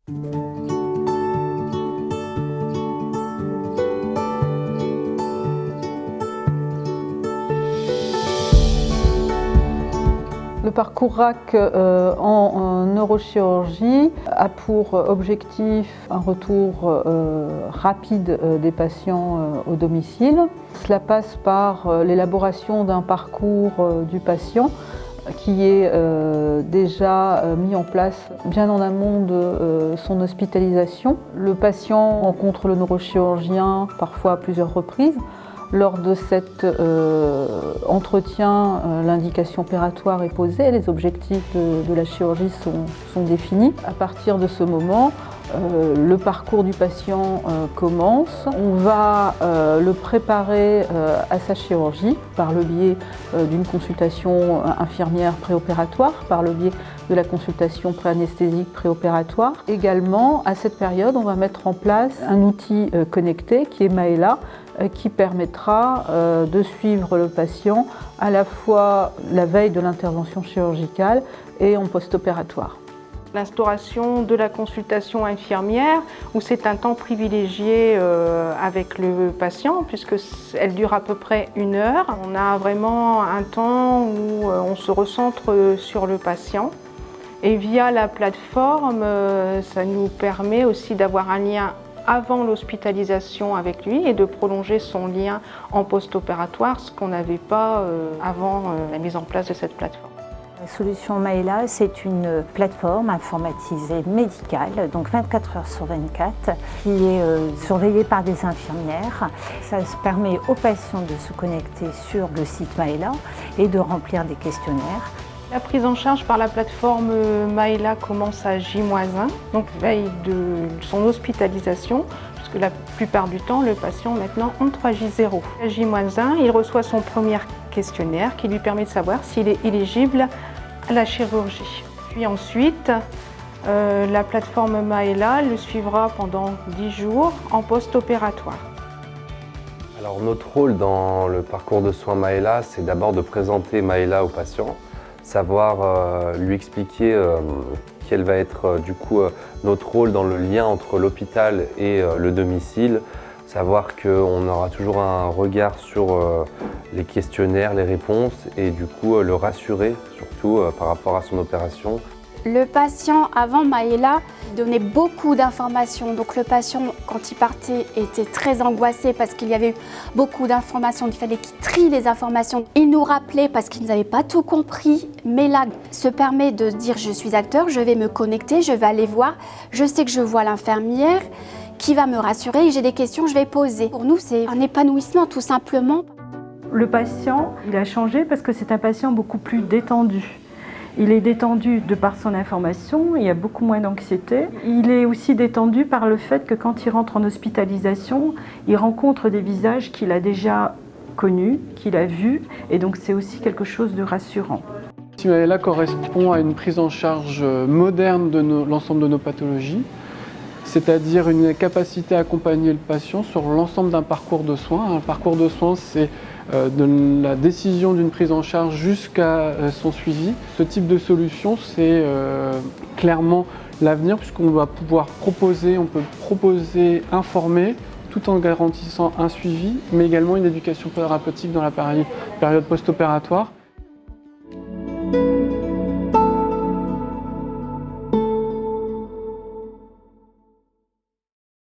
Le parcours RAC en neurochirurgie a pour objectif un retour rapide des patients au domicile. Cela passe par l'élaboration d'un parcours du patient qui est déjà mis en place bien en amont de son hospitalisation. Le patient rencontre le neurochirurgien parfois à plusieurs reprises. Lors de cet entretien, l'indication opératoire est posée, les objectifs de la chirurgie sont définis. À partir de ce moment, le parcours du patient commence. On va le préparer à sa chirurgie par le biais d'une consultation infirmière préopératoire, par le biais de la consultation préanesthésique préopératoire. Également, à cette période, on va mettre en place un outil connecté qui est Maëla, qui permettra de suivre le patient à la fois la veille de l'intervention chirurgicale et en post-opératoire. L'instauration de la consultation infirmière, où c'est un temps privilégié avec le patient, puisqu'elle dure à peu près 1 heure. On a vraiment un temps où on se recentre sur le patient. Et via la plateforme, ça nous permet aussi d'avoir un lien avant l'hospitalisation avec lui et de prolonger son lien en post-opératoire, ce qu'on n'avait pas avant la mise en place de cette plateforme. La solution Maëla, c'est une plateforme informatisée médicale, donc 24 heures sur 24, qui est surveillée par des infirmières. Ça permet aux patients de se connecter sur le site Maëla et de remplir des questionnaires. La prise en charge par la plateforme Maëla commence à J-1, donc veille de son hospitalisation, puisque la plupart du temps, le patient maintenant entre à J0. À J-1, il reçoit son premier questionnaire qui lui permet de savoir s'il est éligible à la chirurgie. Puis ensuite, la plateforme Maëla le suivra pendant 10 jours en post-opératoire. Alors notre rôle dans le parcours de soins Maëla, c'est d'abord de présenter Maëla au patient, savoir lui expliquer quel va être du coup notre rôle dans le lien entre l'hôpital et le domicile, savoir qu'on aura toujours un regard sur les questionnaires, les réponses et du coup le rassurer surtout par rapport à son opération. Le patient, avant Maëla, donnait beaucoup d'informations. Donc le patient, quand il partait, était très angoissé parce qu'il y avait beaucoup d'informations. Il fallait qu'il trie les informations. Il nous rappelait parce qu'il n'avait pas tout compris. Mais là, se permet de dire « je suis acteur, je vais me connecter, je vais aller voir. Je sais que je vois l'infirmière qui va me rassurer et j'ai des questions, je vais poser ». Pour nous, c'est un épanouissement tout simplement. Le patient, il a changé parce que c'est un patient beaucoup plus détendu. Il est détendu de par son information, il y a beaucoup moins d'anxiété. Il est aussi détendu par le fait que quand il rentre en hospitalisation, il rencontre des visages qu'il a déjà connus, qu'il a vus, et donc c'est aussi quelque chose de rassurant. Maëla correspond à une prise en charge moderne de l'ensemble de nos pathologies, c'est-à-dire une capacité à accompagner le patient sur l'ensemble d'un parcours de soins. Un parcours de soins, c'est de la décision d'une prise en charge jusqu'à son suivi. Ce type de solution, c'est clairement l'avenir puisqu'on va pouvoir proposer, informer, tout en garantissant un suivi, mais également une éducation thérapeutique dans la période post-opératoire.